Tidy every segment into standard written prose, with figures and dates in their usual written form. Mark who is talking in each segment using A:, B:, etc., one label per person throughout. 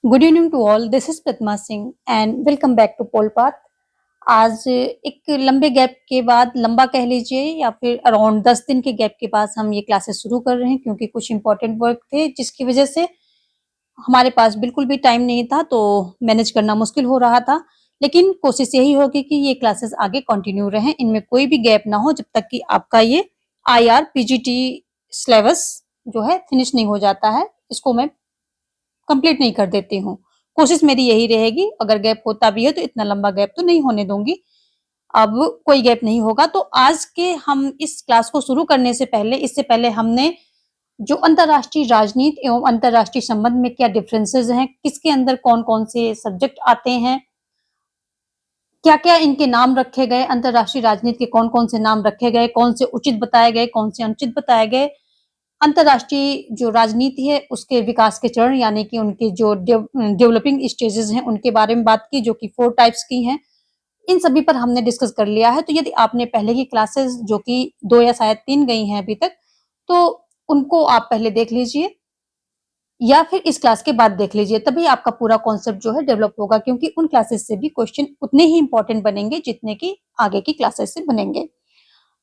A: Good evening to all. This is Padma Singh and welcome back to Polpath. आज एक लंबे gap के बाद, लंबा कह लीजिए या फिर अराउंड 10 दिन के गैप के बाद हम ये क्लासेस शुरू कर रहे हैं, क्योंकि कुछ इंपॉर्टेंट वर्क थे जिसकी वजह से हमारे पास बिल्कुल भी टाइम नहीं था, तो मैनेज करना मुश्किल हो रहा था। लेकिन कोशिश यही होगी कि ये क्लासेस आगे कंटिन्यू रहें, इनमें कोई भी गैप ना हो जब तक कि आपका ये IR PGT सिलेबस जो है फिनिश नहीं हो जाता है। इसको मैं कंप्लीट नहीं कर देती हूँ। कोशिश मेरी यही रहेगी, अगर गैप होता भी है तो इतना लंबा गैप तो नहीं होने दूंगी। अब कोई गैप नहीं होगा। तो आज के हम इस क्लास को शुरू करने से पहले, इससे पहले हमने जो अंतरराष्ट्रीय राजनीति एवं अंतरराष्ट्रीय संबंध में क्या डिफरेंसेस हैं, किसके अंदर कौन कौन से सब्जेक्ट आते हैं, क्या क्या इनके नाम रखे गए, अंतरराष्ट्रीय राजनीति के कौन कौन से नाम रखे गए, कौन से उचित बताए गए, कौन से अनुचित बताए गए, अंतरराष्ट्रीय जो राजनीति है उसके विकास के चरण यानी कि उनके जो डेवलपिंग स्टेजेस हैं उनके बारे में बात की, जो कि 4 टाइप्स की हैं। इन सभी पर हमने डिस्कस कर लिया है। तो यदि आपने पहले की क्लासेस, जो कि 2 या शायद 3 गई हैं अभी तक, तो उनको आप पहले देख लीजिए या फिर इस क्लास के बाद देख लीजिए, तभी आपका पूरा कॉन्सेप्ट जो है डेवलप होगा, क्योंकि उन क्लासेस से भी क्वेश्चन उतने ही इंपॉर्टेंट बनेंगे जितने कि आगे की क्लासेस से बनेंगे।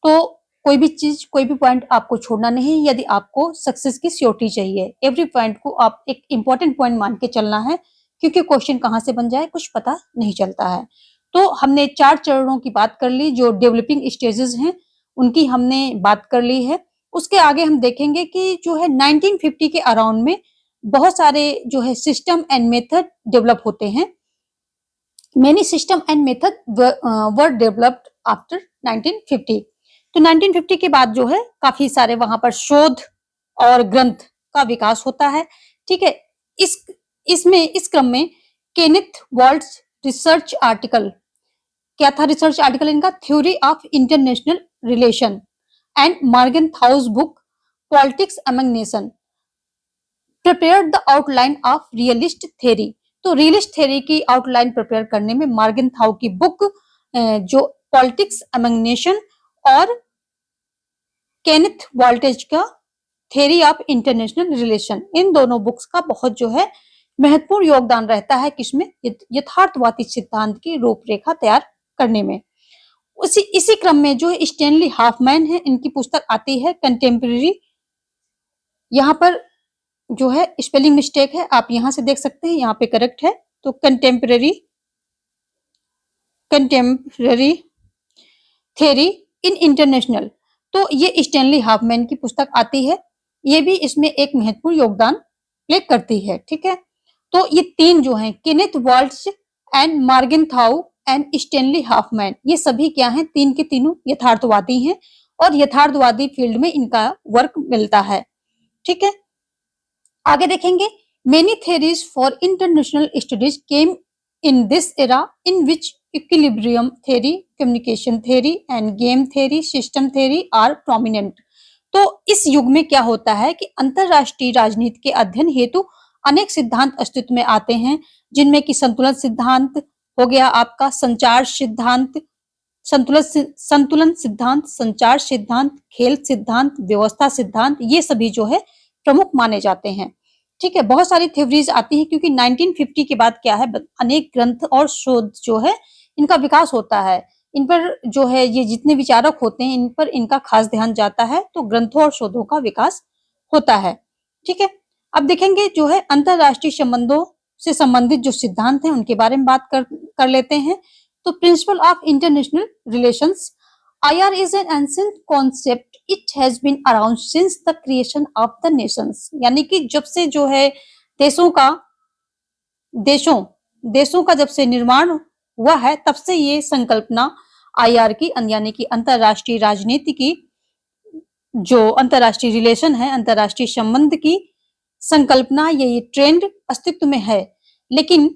A: तो कोई भी चीज, कोई भी पॉइंट आपको छोड़ना नहीं। यदि आपको सक्सेस की श्योरिटी चाहिए, एवरी पॉइंट को आप एक इंपॉर्टेंट पॉइंट मान के चलना है, क्योंकि क्वेश्चन कहाँ से बन जाए कुछ पता नहीं चलता है। तो हमने 4 चरणों की बात कर ली, जो डेवलपिंग स्टेजेस हैं उनकी हमने बात कर ली है। उसके आगे हम देखेंगे कि जो है 1950 के अराउंड में बहुत सारे जो है सिस्टम एंड मेथड डेवलप होते हैं। Many system and method were developed after 1950। तो 1950 के बाद जो है काफी सारे वहां पर शोध और ग्रंथ का विकास होता है। ठीक है, इस क्रम में केनेथ वॉल्ट्स रिसर्च आर्टिकल, क्या था रिसर्च आर्टिकल इनका? Theory of international relation and Morgenthau's book politics among nation prepared the outline of realist theory. तो रियलिस्ट थ्योरी की आउटलाइन प्रिपेयर करने में मॉर्गनथाउ की बुक, जो पॉलिटिक्स अमंग नेशन, और केनेथ वॉल्टेज का थ्योरी ऑफ इंटरनेशनल रिलेशन, इन दोनों बुक्स का बहुत जो है महत्वपूर्ण योगदान रहता है किसमें? यथार्थवादी सिद्धांत की रूपरेखा तैयार करने में। इसी क्रम में जो स्टैनली हाफमैन है, इनकी पुस्तक आती है कंटेम्प्रेरी। यहाँ पर जो है स्पेलिंग मिस्टेक है, आप यहां से देख सकते हैं, यहाँ पे करेक्ट है। तो कंटेम्प्रेरी थ्योरी इन इंटरनेशनल, तो ये स्टैनली हाफमैन की पुस्तक आती है। ये भी इसमें एक महत्वपूर्ण योगदान प्ले करती है। ठीक है, तो ये 3 जो हैं, Kenneth Waltz and Morgenthau and Stanley Hoffmann, ये सभी क्या हैं? 3 के तीनों यथार्थवादी हैं और यथार्थवादी फील्ड में इनका वर्क मिलता है। ठीक है, आगे देखेंगे। Many theories for international studies came in this era in which equilibrium theory, communication theory and game theory, system theory are prominent. तो इस युग में क्या होता है कि अंतरराष्ट्रीय राजनीति के अध्ययन हेतु अनेक सिद्धांत अस्तित्व में आते हैं, जिनमें कि संतुलन सिद्धांत हो गया आपका, संचार सिद्धांत, संतुलन सिद्धांत, संचार सिद्धांत, खेल सिद्धांत, व्यवस्था सिद्धांत, ये सभी जो है प्रमुख माने जाते हैं। ठीक है, बहुत सारी थ्योरीज आती हैं, क्योंकि 1950 के बाद क्या है, अनेक ग्रंथ और शोध जो है इनका विकास होता है। इन पर जो है ये जितने विचारक होते हैं, इन पर इनका खास ध्यान जाता है, तो ग्रंथों और शोधों का विकास होता है। ठीक है, अब देखेंगे जो है अंतरराष्ट्रीय संबंधों से संबंधित जो सिद्धांत हैं उनके बारे में बात कर लेते हैं। तो principle of international relations, IR is an ancient concept. It has been around since the creation of the nations. यानी कि जब से जो है देशों का जब से निर्माण हुआ है, तब से ये संकल्पना IR की, यानी कि अंतरराष्ट्रीय राजनीति की, जो अंतरराष्ट्रीय रिलेशन है, अंतरराष्ट्रीय संबंध की संकल्पना, ये ट्रेंड अस्तित्व में है। लेकिन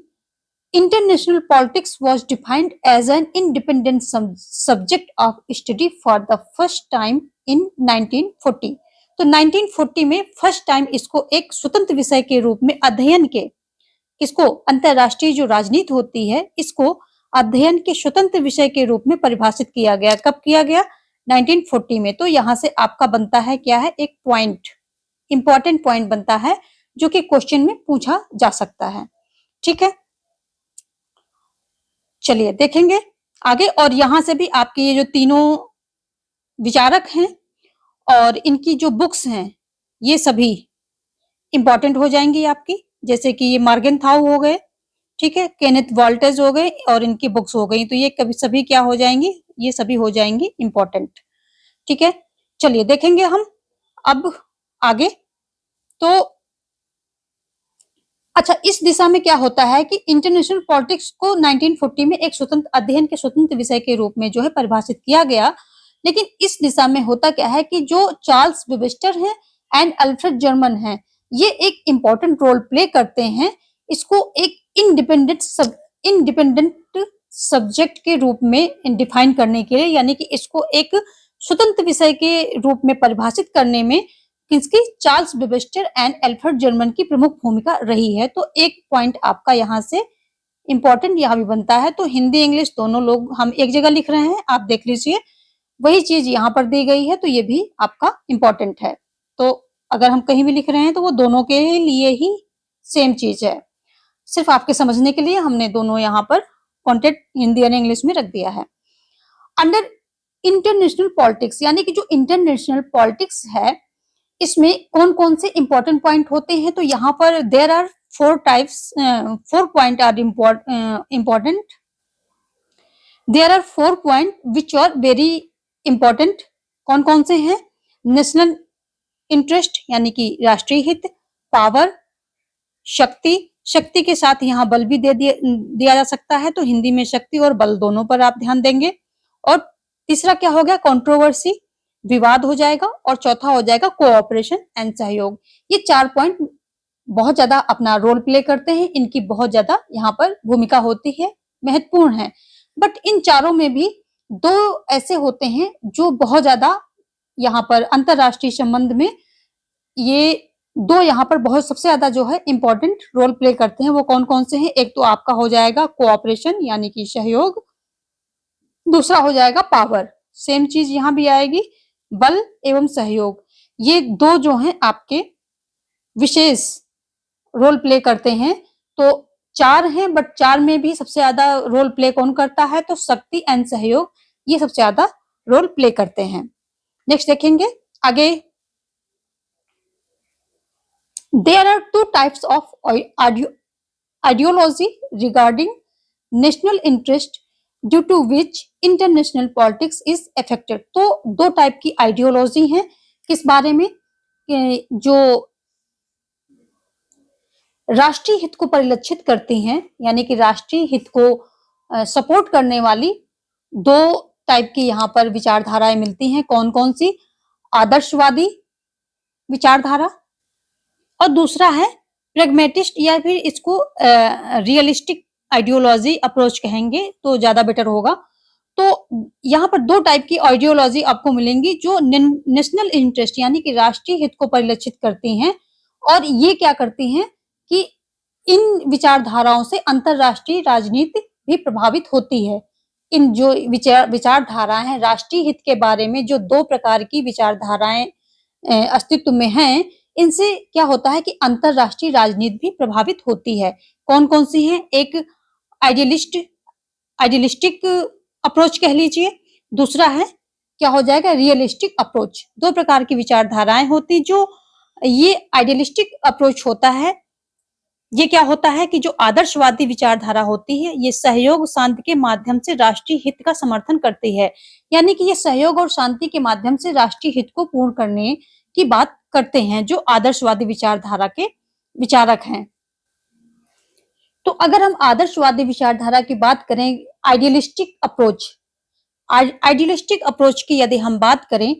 A: international politics was defined as an independent subject of study for the first time in 1940. तो 1940 में फर्स्ट टाइम इसको एक स्वतंत्र विषय के रूप में अध्ययन के, इसको अंतरराष्ट्रीय जो राजनीति होती है इसको अध्ययन के स्वतंत्र विषय के रूप में परिभाषित किया गया। कब किया गया? 1940 में। तो यहाँ से आपका बनता है क्या है, एक पॉइंट, इंपॉर्टेंट पॉइंट बनता है, जो कि क्वेश्चन में पूछा जा सकता है। ठीक है, चलिए देखेंगे आगे। और यहाँ से भी आपके ये जो तीनों विचारक हैं और इनकी जो बुक्स हैं ये सभी इंपॉर्टेंट हो जाएंगी आपकी, जैसे कि ये मार्गेनथाउ हो गए, ठीक है, केनेथ वॉल्टर्स हो गए और इनकी बुक्स हो गई, तो ये कभी सभी क्या हो जाएंगी, ये सभी हो जाएंगी इंपॉर्टेंट। ठीक है, चलिए देखेंगे हम अब आगे। तो अच्छा, इस दिशा में क्या होता है कि इंटरनेशनल पॉलिटिक्स को 1940 में एक स्वतंत्र अध्ययन के स्वतंत्र विषय के रूप में जो है परिभाषित किया गया, लेकिन इस दिशा में होता क्या है कि जो चार्ल्स वेबस्टर हैं एंड अल्फ्रेड जर्मन हैं, ये एक इंपॉर्टेंट रोल प्ले करते हैं इसको एक इंडिपेंडेंट सब्जेक्ट के रूप में डिफाइन करने के लिए, यानी कि इसको एक स्वतंत्र विषय के रूप में परिभाषित करने में किसकी, Charles Webster and Alfred German की प्रमुख भूमिका रही है। तो एक पॉइंट आपका यहाँ से इंपॉर्टेंट यहाँ भी बनता है। तो हिंदी इंग्लिश दोनों लोग हम एक जगह लिख रहे हैं, आप देख लीजिए, वही चीज यहाँ पर दी गई है, तो ये भी आपका इंपॉर्टेंट है। तो अगर हम कहीं भी लिख रहे हैं तो वो दोनों के लिए ही सेम चीज है, सिर्फ आपके समझने के लिए हमने दोनों यहाँ पर कॉन्टेंट हिंदी और इंग्लिश में रख दिया है। अंडर इंटरनेशनल पॉलिटिक्स, यानी कि जो इंटरनेशनल पॉलिटिक्स है इसमें कौन कौन से इंपॉर्टेंट पॉइंट होते हैं, तो यहाँ पर there are 4 types, 4 point are important, there are 4 point which are very important. कौन कौन से हैं, नेशनल इंटरेस्ट यानी कि राष्ट्रीय हित, पावर शक्ति, शक्ति के साथ यहाँ बल भी दिया जा सकता है, तो हिंदी में शक्ति और बल दोनों पर आप ध्यान देंगे। और तीसरा क्या हो गया, कंट्रोवर्सी, विवाद हो जाएगा, और चौथा हो जाएगा कोऑपरेशन एंड सहयोग। ये 4 पॉइंट बहुत ज्यादा अपना रोल प्ले करते हैं, इनकी बहुत ज्यादा यहाँ पर भूमिका होती है, महत्वपूर्ण है। बट इन चारों में भी 2 ऐसे होते हैं जो बहुत ज्यादा यहाँ पर अंतरराष्ट्रीय संबंध में ये 2 यहाँ पर बहुत सबसे ज्यादा जो है इंपॉर्टेंट रोल प्ले करते हैं। वो कौन कौन से हैं, एक तो आपका हो जाएगा कोऑपरेशन यानी कि सहयोग, दूसरा हो जाएगा पावर, सेम चीज यहाँ भी आएगी, बल एवं सहयोग। ये 2 जो हैं आपके विशेष रोल प्ले करते हैं। तो 4 हैं, बट 4 में भी सबसे ज्यादा रोल प्ले कौन करता है, तो शक्ति एंड सहयोग ये सबसे ज्यादा रोल प्ले करते हैं। नेक्स्ट देखेंगे आगे। There are 2 types of ideology regarding national interest due to which international politics is affected। तो 2 टाइप की आइडियोलॉजी हैं, किस बारे में, जो राष्ट्रीय हित को परिलक्षित करती हैं, यानी कि राष्ट्रीय हित को सपोर्ट करने वाली 2 टाइप की यहाँ पर विचारधाराएं मिलती हैं। कौन कौन सी, आदर्शवादी विचारधारा, और दूसरा है प्रेगमेटिस्ट या फिर इसको रियलिस्टिक आइडियोलॉजी अप्रोच कहेंगे तो ज्यादा बेटर होगा। तो यहाँ पर 2 टाइप की आइडियोलॉजी आपको मिलेंगी जो नेशनल इंटरेस्ट यानी कि राष्ट्रीय हित को परिलक्षित करती हैं, और ये क्या करती हैं कि इन विचारधाराओं से अंतरराष्ट्रीय राजनीति भी प्रभावित होती है। इन जो विचारधाराएं हैं राष्ट्रीय हित के बारे में, जो 2 प्रकार की विचारधाराएं अस्तित्व में हैं, इनसे क्या होता है कि अंतरराष्ट्रीय राजनीति भी प्रभावित होती है। कौन कौन सी हैं, एक आइडियलिस्टिक अप्रोच कह लीजिए, दूसरा है क्या हो जाएगा, रियलिस्टिक अप्रोच। 2 प्रकार की विचारधाराएं होती, जो ये आइडियलिस्टिक अप्रोच होता है, ये क्या होता है कि जो आदर्शवादी विचारधारा होती है ये सहयोग शांति के माध्यम से राष्ट्रीय हित का समर्थन करती है, यानी कि ये सहयोग और शांति के माध्यम से राष्ट्रीय हित को पूर्ण करने की बात करते हैं, जो आदर्शवादी विचारधारा के विचारक हैं। तो अगर हम आदर्शवादी विचारधारा की बात करें, आइडियलिस्टिक अप्रोच की यदि हम बात करें,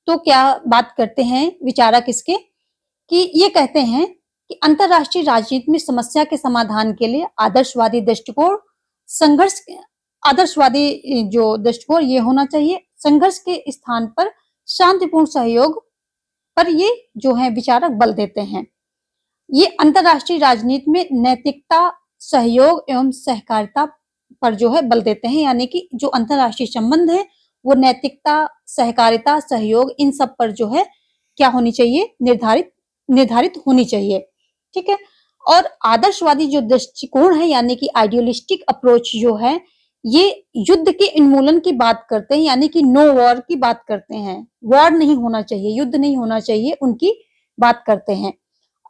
A: तो क्या बात करते हैं विचारक इसके, कि ये कहते हैं कि अंतरराष्ट्रीय राजनीति में समस्या के समाधान के लिए आदर्शवादी दृष्टिकोण आदर्शवादी जो दृष्टिकोण ये होना चाहिए, संघर्ष के स्थान पर शांतिपूर्ण सहयोग पर ये जो है विचारक बल देते हैं। ये अंतरराष्ट्रीय राजनीति में नैतिकता, सहयोग एवं सहकारिता पर जो है बल देते हैं, यानी कि जो अंतरराष्ट्रीय संबंध है वो नैतिकता, सहकारिता, सहयोग इन सब पर जो है क्या होनी चाहिए, निर्धारित होनी चाहिए। ठीक है, और आदर्शवादी जो दृष्टिकोण है यानी कि आइडियलिस्टिक अप्रोच जो है, ये युद्ध के उन्मूलन की बात करते हैं यानी कि नो वॉर की बात करते हैं। वॉर नहीं होना चाहिए, युद्ध नहीं होना चाहिए, उनकी बात करते हैं।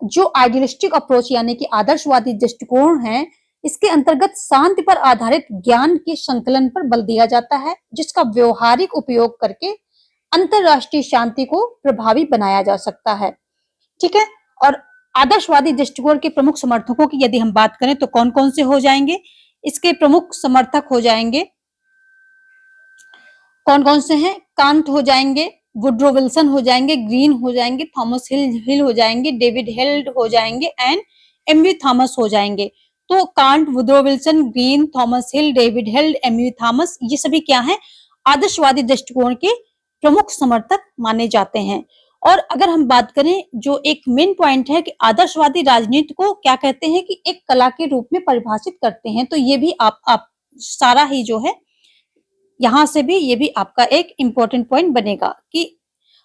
A: जो आइडियलिस्टिक अप्रोच यानी कि आदर्शवादी दृष्टिकोण है, इसके अंतर्गत शांति पर आधारित ज्ञान के संकलन पर बल दिया जाता है, जिसका व्यवहारिक उपयोग करके अंतरराष्ट्रीय शांति को प्रभावी बनाया जा सकता है। ठीक है। और आदर्शवादी दृष्टिकोण के प्रमुख समर्थकों की यदि हम बात करें तो कौन कौन से हो जाएंगे? इसके प्रमुख समर्थक हो जाएंगे, कौन कौन से हैं? कांट हो जाएंगे, वुड्रो विल्सन हो जाएंगे, ग्रीन हो जाएंगे, थॉमस हिल हो जाएंगे, डेविड हेल्ड हो जाएंगे एंड एमवी थॉमस हो जाएंगे। तो Kant, Woodrow Wilson, Green, Thomas Hill, David Held, MV Thomas, ये सभी क्या हैं? आदर्शवादी दृष्टिकोण के प्रमुख समर्थक माने जाते हैं। और अगर हम बात करें, जो एक मेन पॉइंट है कि आदर्शवादी राजनीति को क्या कहते हैं कि एक कला के रूप में परिभाषित करते हैं। तो ये भी आप सारा ही जो है, यहां से भी ये भी आपका एक इंपॉर्टेंट पॉइंट बनेगा कि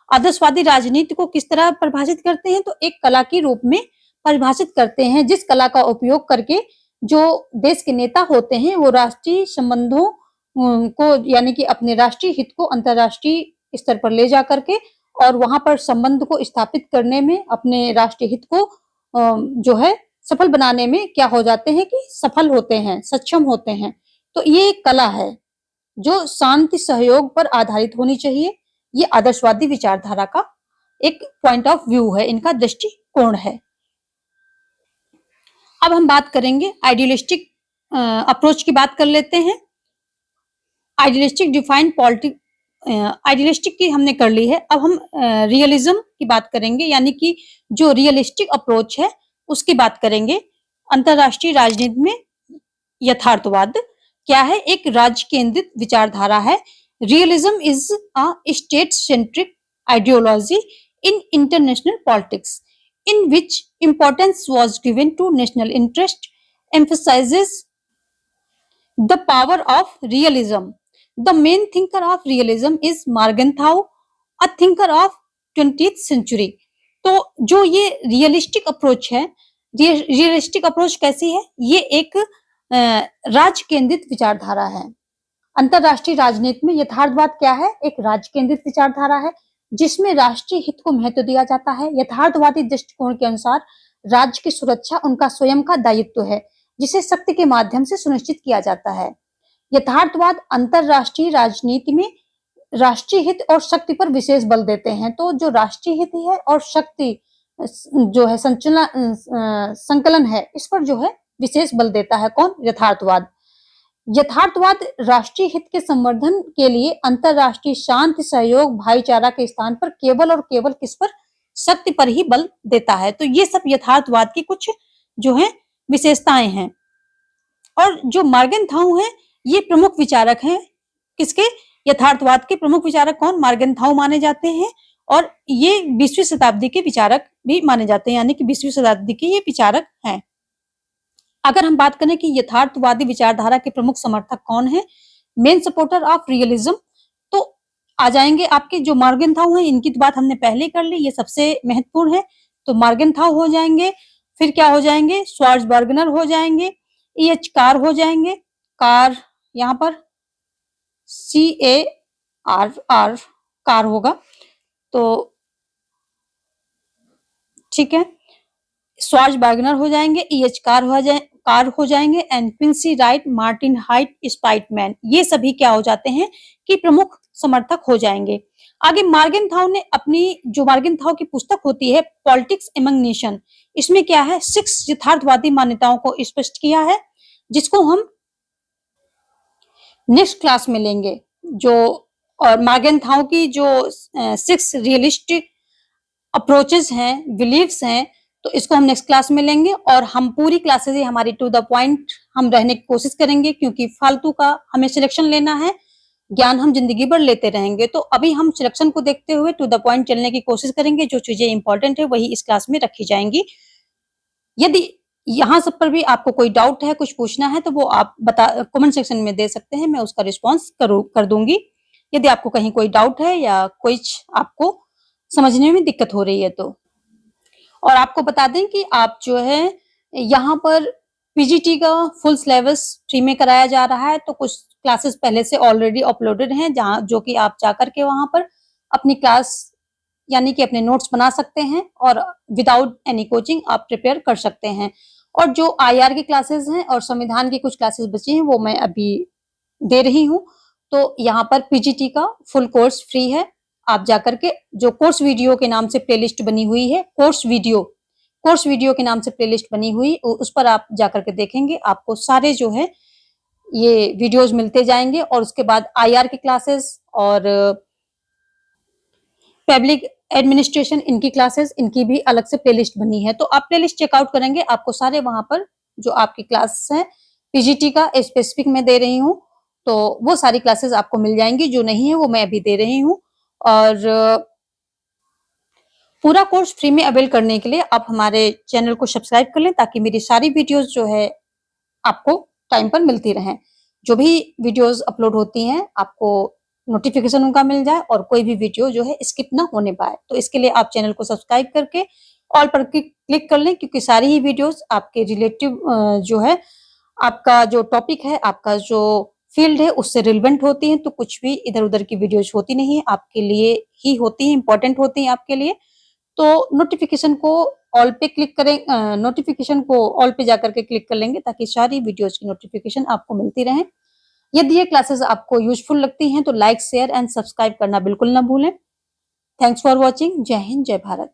A: आदर्शवादी राजनीति को किस तरह परिभाषित करते हैं। तो एक कला के रूप में परिभाषित करते हैं, जिस कला का उपयोग करके जो देश के नेता होते हैं वो राष्ट्रीय संबंधों को यानी कि अपने राष्ट्रीय हित को अंतरराष्ट्रीय स्तर पर ले जा करके और वहां पर संबंध को स्थापित करने में, अपने राष्ट्रीय हित को जो है सफल बनाने में क्या हो जाते हैं कि सफल होते हैं, सक्षम होते हैं। तो ये एक कला है जो शांति सहयोग पर आधारित होनी चाहिए। ये आदर्शवादी विचारधारा का एक पॉइंट ऑफ व्यू है, इनका दृष्टिकोण है। अब हम बात करेंगे आइडियलिस्टिक अप्रोच की बात कर लेते हैं। आइडियलिस्टिक डिफाइन पॉलिटिक, आइडियलिस्टिक की हमने कर ली है। अब हम रियलिज्म की बात करेंगे, यानी कि जो रियलिस्टिक अप्रोच है उसकी बात करेंगे। अंतरराष्ट्रीय राजनीति में यथार्थवाद क्या है? एक राज्य केंद्रित विचारधारा है। Realism is a state centric ideology in international politics in which importance was given to national interest, emphasizes the power of realism. The main thinker of realism is Morgenthau, a thinker of 20th century. तो जो ये realistic approach है, realistic approach कैसी है? ये एक राज्य केंद्रित विचारधारा है। अंतरराष्ट्रीय राजनीति में यथार्थवाद क्या है? एक राज्य केंद्रित विचारधारा है जिसमें राष्ट्रीय हित को महत्व दिया जाता है। यथार्थवादी दृष्टिकोण के अनुसार राज्य की सुरक्षा उनका स्वयं का दायित्व है, जिसे शक्ति के माध्यम से सुनिश्चित किया जाता है। यथार्थवाद अंतरराष्ट्रीय राजनीति में राष्ट्रीय हित और शक्ति पर विशेष बल देते हैं। तो जो राष्ट्रीय हित है और शक्ति जो है संकलन है, इस पर जो है विशेष बल देता है कौन? यथार्थवाद। यथार्थवाद राष्ट्रीय हित के संवर्धन के लिए अंतरराष्ट्रीय शांति सहयोग भाईचारा के स्थान पर केवल और केवल किस पर? शक्ति पर ही बल देता है। तो ये सब यथार्थवाद की कुछ जो है विशेषताएं हैं। और जो मार्गेनथाउ हैं, ये प्रमुख विचारक हैं किसके? यथार्थवाद के प्रमुख विचारक कौन? मार्गेनथाउ माने जाते हैं। और ये 20वीं शताब्दी के विचारक भी माने जाते हैं, यानी कि 20वीं शताब्दी के ये विचारक हैं। अगर हम बात करें कि यथार्थवादी विचारधारा के प्रमुख समर्थक कौन है, मेन सपोर्टर ऑफ रियलिज्म, तो आ जाएंगे आपके जो मार्गेनथाउ हैं। इनकी तो बात हमने पहले कर ली, ये सबसे महत्वपूर्ण है। तो मार्गेनथाउ हो जाएंगे, फिर क्या हो जाएंगे? श्वार्ज़बर्गनर हो जाएंगे, E.H. कार हो जाएंगे, कार यहाँ पर CARR कार होगा, तो ठीक है। श्वार्ज़बर्गनर हो जाएंगे, E.H. कार हो जाएंगे and Quincy Wright, Martin Wight, Spykman, ये सभी क्या हो जाते हैं कि प्रमुख समर्थक हो जाएंगे। आगे मार्गेनथाउ ने अपनी जो मार्गेनथाउ की पुस्तक होती है पॉलिटिक्स एमंग नेशन, इसमें क्या है 6 यथार्थवादी मान्यताओं को स्पष्ट किया है, जिसको हम नेक्स्ट क्लास में लेंगे। जो और मार्गेनथाउ की जो 6 रियलिस्टिक अप्रोचेस हैं, बिलीव्स हैं, तो इसको हम नेक्स्ट क्लास में लेंगे। और हम पूरी क्लासेस ही हमारी टू द पॉइंट हम रहने की कोशिश करेंगे, क्योंकि फालतू का हमें सिलेक्शन लेना है, ज्ञान हम जिंदगी भर लेते रहेंगे। तो अभी हम सिलेक्शन को देखते हुए टू द पॉइंट चलने की कोशिश करेंगे। जो चीजें इंपॉर्टेंट है वही इस क्लास में रखी जाएंगी। यदि यहाँ सब पर भी आपको कोई डाउट है, कुछ पूछना है, तो वो आप कमेंट सेक्शन में दे सकते हैं, मैं उसका रिस्पॉन्स कर दूंगी। यदि आपको कहीं कोई डाउट है या कुछ आपको समझने में दिक्कत हो रही है तो। और आपको बता दें कि आप जो है यहाँ पर पीजीटी का फुल सिलेबस फ्री में कराया जा रहा है, तो कुछ क्लासेस पहले से ऑलरेडी अपलोडेड हैं, जहाँ जो कि आप जाकर के वहाँ पर अपनी क्लास यानी कि अपने नोट्स बना सकते हैं और विदाउट एनी कोचिंग आप प्रिपेयर कर सकते हैं। और जो आईआर की क्लासेस हैं और संविधान की कुछ क्लासेस बची हैं, वो मैं अभी दे रही हूँ। तो यहाँ पर पीजीटी का फुल कोर्स फ्री है। आप जाकर के जो कोर्स वीडियो के नाम से प्लेलिस्ट बनी हुई है, कोर्स वीडियो के नाम से प्लेलिस्ट बनी हुई, उस पर आप जाकर के देखेंगे, आपको सारे जो है ये वीडियोस मिलते जाएंगे। और उसके बाद आईआर की क्लासेस और पब्लिक एडमिनिस्ट्रेशन इनकी क्लासेस, इनकी भी अलग से प्लेलिस्ट बनी है। तो आप प्लेलिस्ट चेकआउट करेंगे, आपको सारे वहां पर जो आपकी क्लास है पीजीटी का स्पेसिफिक मैं दे रही हूँ, तो वो सारी क्लासेस आपको मिल जाएंगी। जो नहीं है वो मैं अभी दे रही हूँ। और पूरा कोर्स फ्री में अवेल करने के लिए आप हमारे चैनल को सब्सक्राइब कर लें, ताकि मेरी सारी वीडियोस जो है आपको टाइम पर मिलती रहें। जो भी वीडियोस अपलोड होती हैं आपको नोटिफिकेशन उनका मिल जाए और कोई भी वीडियो जो है स्किप ना होने पाए। तो इसके लिए आप चैनल को सब्सक्राइब करके ऑल पर क्लिक कर लें, क्योंकि सारी ही वीडियोस आपके रिलेटिव जो है आपका जो टॉपिक है, आपका जो फील्ड है उससे रिलेवेंट होती हैं। तो कुछ भी इधर-उधर की वीडियोस होती नहीं है, आपके लिए ही होती हैं, इंपॉर्टेंट होती हैं आपके लिए। तो नोटिफिकेशन को ऑल पे क्लिक करें, नोटिफिकेशन को ऑल पे जाकर के क्लिक कर लेंगे, ताकि सारी वीडियोस की नोटिफिकेशन आपको मिलती रहे। यदि ये क्लासेस आपको यूजफुल लगती हैं तो लाइक, शेयर एंड सब्सक्राइब करना बिल्कुल ना भूलें। Thanks for watching. जय हिंद, जय भारत।